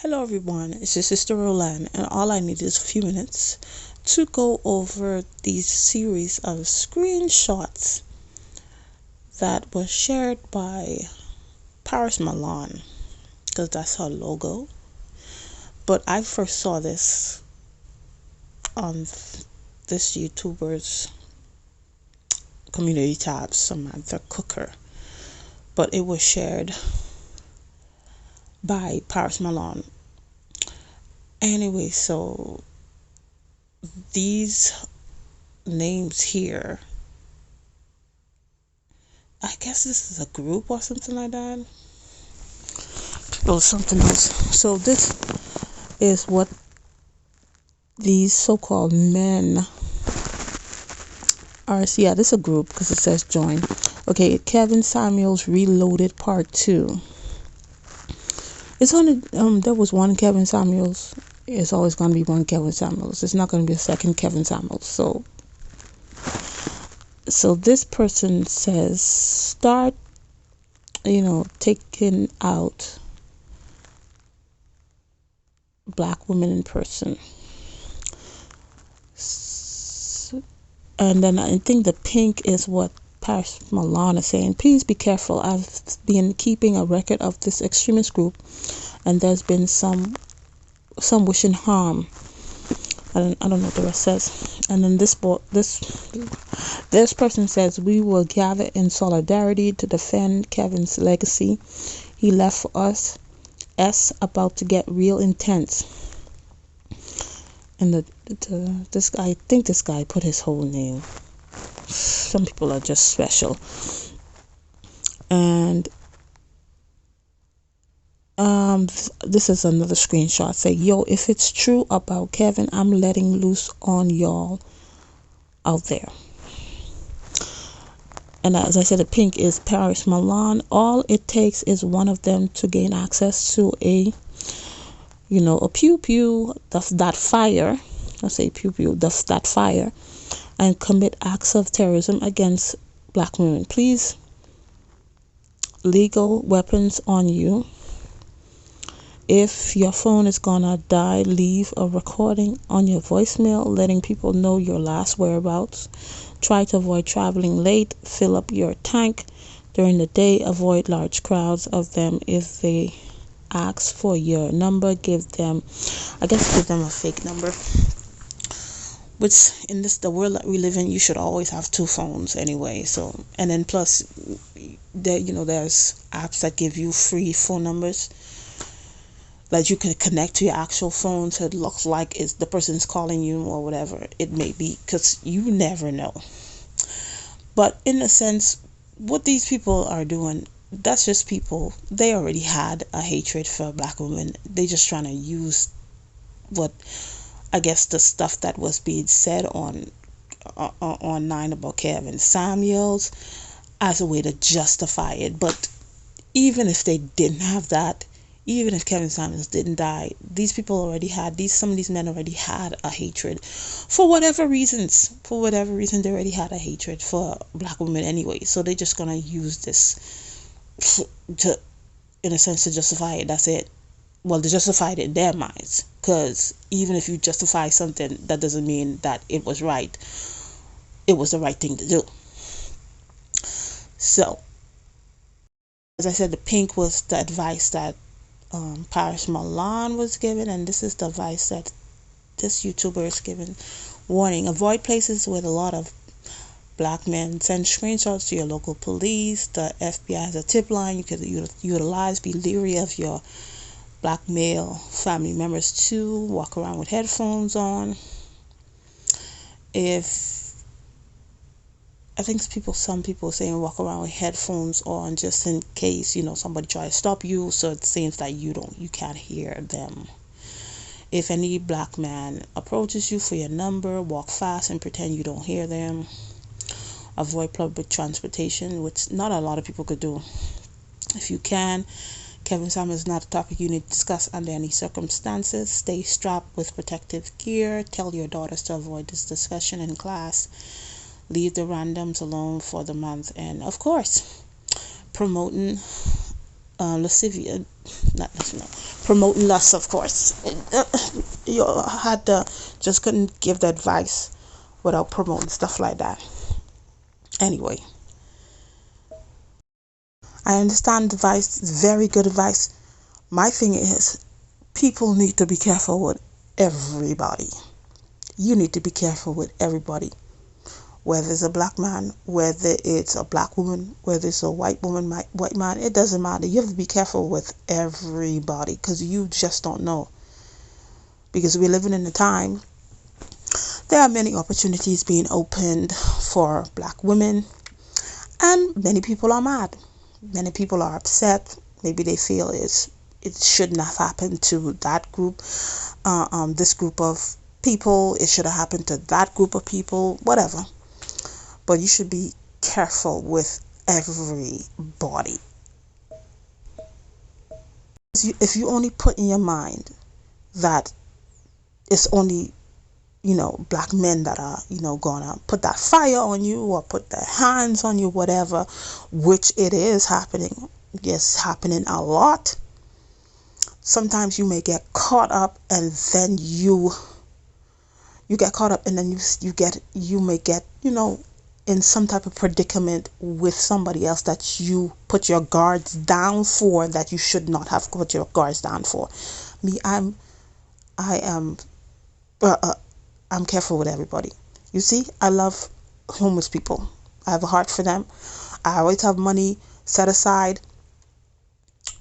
Hello everyone, it's your sister Roland, and all I need is a few minutes to go over these series of screenshots that was shared by Paris Milan, because that's her logo. But I first saw this on this YouTuber's community tab, Samantha Cooker, but it was shared by Paris Milan. Anyway, so these names here, I guess this is a group or something like that, or something else. So this is what these so-called men are. So yeah, this is a group because it says join. Okay, Kevin Samuels Reloaded Part 2. It's only there was one Kevin Samuels. It's always going to be one Kevin Samuels. It's not going to be a second Kevin Samuels. So this person says start, taking out black women in person. And then I think the pink is what Paris Milan is saying. Please be careful. I've been keeping a record of this extremist group, and there's been some wishing harm. I don't know what the rest says. And then this person says we will gather in solidarity to defend Kevin's legacy. He left for us. About to get real intense. And this guy, I think this guy put his whole name. Some people are just special. And this is another screenshot. Say, yo, if it's true about Kevin, I'm letting loose on y'all out there. And as I said, the pink is Paris Milan. All it takes is one of them to gain access to a pew pew, that fire. Let's say pew pew, that fire, and commit acts of terrorism against black women. Please, legal weapons on you. If your phone is gonna die, leave a recording on your voicemail letting people know your last whereabouts. Try to avoid traveling late. Fill up your tank during the day. Avoid large crowds of them. If they ask for your number, give them a fake number. Which in the world that we live in, you should always have two phones anyway. So, and then plus there's apps that give you free phone numbers that you can connect to your actual phone, so it looks like it's the person's calling you or whatever it may be, because you never know. But in a sense, what these people are doing, that's just people. They already had a hatred for black women. They just trying to use what I guess the stuff that was being said online about Kevin Samuels as a way to justify it. But even if they didn't have that, even if Kevin Samuels didn't die, these people already had some of these men already had a hatred for whatever reasons. For whatever reason, they already had a hatred for black women anyway. So they're just gonna use this to, in a sense, to justify it. That's it. Well, they justify it in their minds, because even if you justify something, that doesn't mean that it was right. It was the right thing to do. So, as I said, the pink was the advice that Paris Milan was given, and this is the advice that this YouTuber is given. Warning: avoid places with a lot of black men. Send screenshots to your local police. The FBI has a tip line you could utilize. Be leery of your black male family members too. Walk around with headphones on. Some people saying walk around with headphones on just in case somebody try to stop you, so it seems that you can't hear them. If any black man approaches you for your number, walk fast and pretend you don't hear them. Avoid public transportation, which not a lot of people could do. If you can, Kevin Samuels is not a topic you need to discuss under any circumstances. Stay strapped with protective gear. Tell your daughters to avoid this discussion in class. Leave the randoms alone for the month. And of course, promoting lascivious, not no, promoting lust, of course. You had to just couldn't give the advice without promoting stuff like that. Anyway, I understand advice, very good advice. My thing is, people need to be careful with everybody. You need to be careful with everybody. Whether it's a black man, whether it's a black woman, whether it's a white woman, white man, it doesn't matter. You have to be careful with everybody because you just don't know. Because we're living in a time, there are many opportunities being opened for black women, and many people are mad. Many people are upset. Maybe they feel it shouldn't have happened to that group, this group of people. It should have happened to that group of people, whatever. But you should be careful with everybody. If you only put in your mind that it's only, black men that are, gonna put that fire on you or put their hands on you, whatever, which it is happening. Yes, happening a lot. Sometimes you may get caught up and then you get caught up and then you may get, in some type of predicament with somebody else that you put your guards down for, that you should not have put your guards down for. I am I'm careful with everybody. You see, I love homeless people. I have a heart for them. I always have money set aside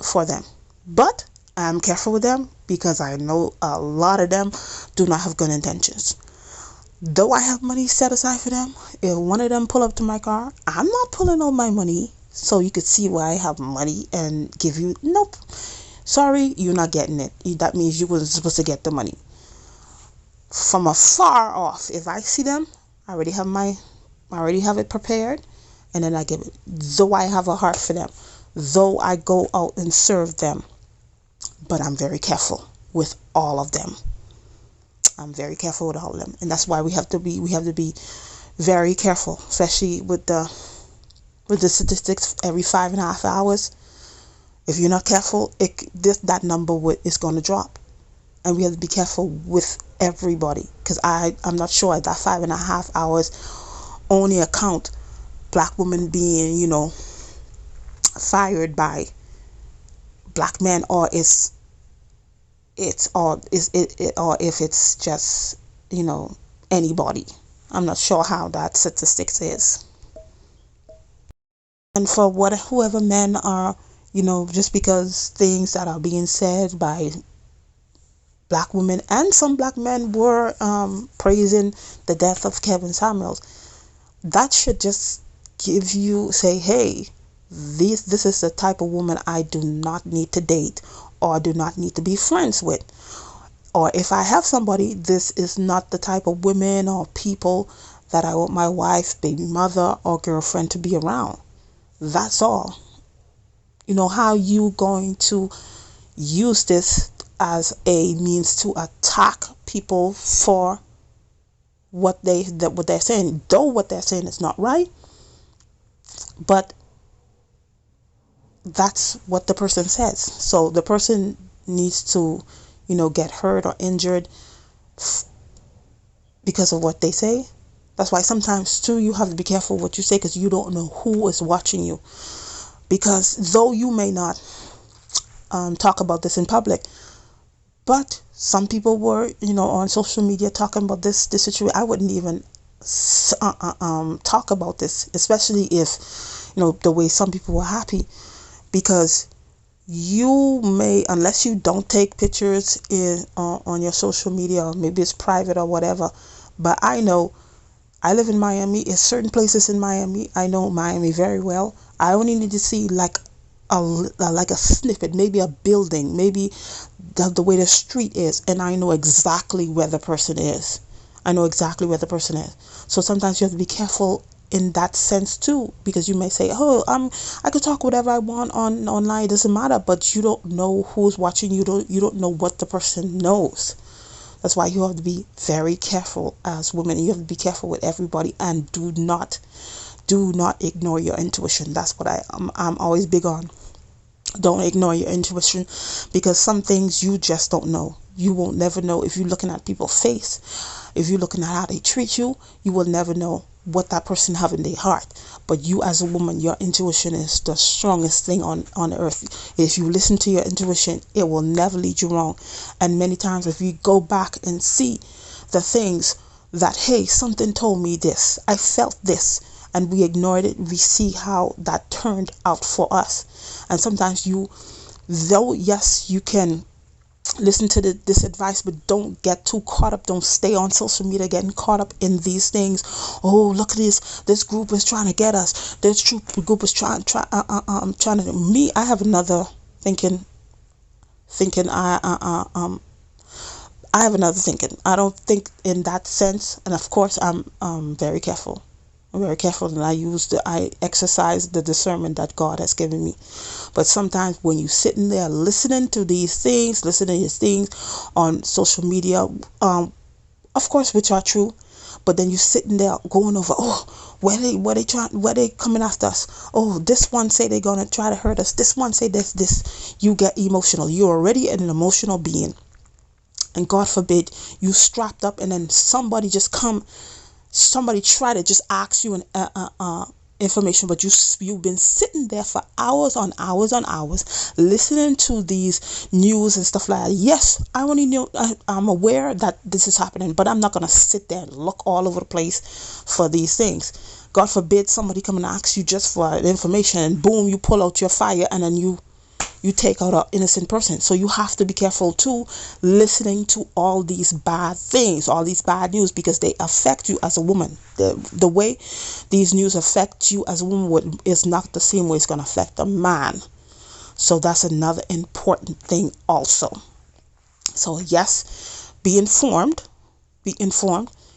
for them. But I'm careful with them because I know a lot of them do not have good intentions. Though I have money set aside for them, if one of them pull up to my car, I'm not pulling out my money so you could see why I have money and give you. Nope. Sorry, you're not getting it. That means you wasn't supposed to get the money. From afar off, if I see them, I already have it prepared, and then I give it. Though I have a heart for them, though I go out and serve them, but I'm very careful with all of them. I'm very careful with all of them, and that's why we have to be very careful, especially with the statistics. Every 5.5 hours, if you're not careful, that number is going to drop, and we have to be careful with everybody, because I'm not sure that 5.5 hours only account black women being fired by black men, or if it's just anybody. I'm not sure how that statistics is. And for whoever men are, just because things that are being said by black women, and some black men were praising the death of Kevin Samuels, that should just give you, say, hey, this is the type of woman I do not need to date or do not need to be friends with. Or if I have somebody, this is not the type of women or people that I want my wife, baby mother, or girlfriend to be around. That's all. How you going to use this as a means to attack people for what they're saying, though what they're saying is not right, but that's what the person says. So the person needs to get hurt or injured because of what they say. That's why sometimes too you have to be careful what you say, because you don't know who is watching you. Because though you may not talk about this in public, but some people were on social media talking about this situation. I wouldn't even talk about this, especially if the way some people were happy, because you may, unless you don't take pictures on your social media, or maybe it's private or whatever. But I know, I live in Miami. There's certain places in Miami. I know Miami very well. I only need to see like a snippet, maybe a building, maybe the way the street is, and I know exactly where the person is. So sometimes you have to be careful in that sense too, because you may say, oh, I could talk whatever I want online, it doesn't matter, but you don't know who's watching. You don't know what the person knows. That's why you have to be very careful as women. You have to be careful with everybody, and do not ignore your intuition. That's what I'm always big on. Don't ignore your intuition, because some things you just don't know. You won't never know. If you're looking at people's face, if you're looking at how they treat you, you will never know what that person have in their heart. But you as a woman, your intuition is the strongest thing on earth. If you listen to your intuition, it will never lead you wrong. And many times if you go back and see the things that, hey, something told me this, I felt this, and we ignored it, we see how that turned out for us. And sometimes yes, you can listen to this advice, but don't get too caught up. Don't stay on social media getting caught up in these things. Oh, look at this group is trying to get us, this group is trying to me. I have another thinking. I have another thinking. I don't think in that sense, and of course I'm very careful. I'm very careful, and I exercise the discernment that God has given me. But sometimes when you sitting there listening to these things on social media, of course, which are true, but then you sitting there going over, oh, where they coming after us? Oh, this one say they're gonna try to hurt us. This one say this. You get emotional. You're already an emotional being, and God forbid you strapped up, and then somebody try to just ask you an information, but you've been sitting there for hours on hours on hours listening to these news and stuff like that. Yes, I only know, I'm aware that this is happening, but I'm not gonna sit there and look all over the place for these things. God forbid somebody come and ask you just for information, and boom, you pull out your fire, and then you take out an innocent person. So you have to be careful too, listening to all these bad things, all these bad news, because they affect you as a woman. The way these news affect you as a woman is not the same way it's going to affect a man. So that's another important thing also. So yes, be informed.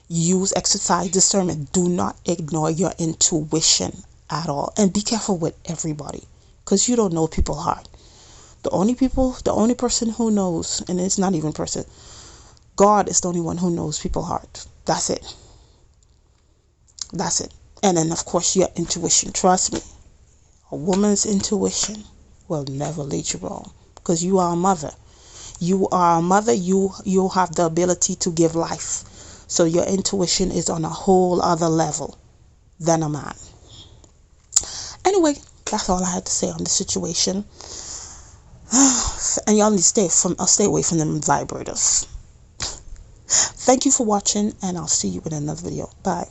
Use exercise discernment. Do not ignore your intuition at all, and be careful with everybody, because you don't know people's heart. The only person who knows, and it's not even person, God is the only one who knows people's heart. That's it. And then of course your intuition. Trust me, a woman's intuition will never lead you wrong, because you are a mother. You have the ability to give life. So your intuition is on a whole other level than a man. Anyway, that's all I had to say on the situation. And y'all need to stay away from them vibrators. Thank you for watching, and I'll see you in another video. Bye.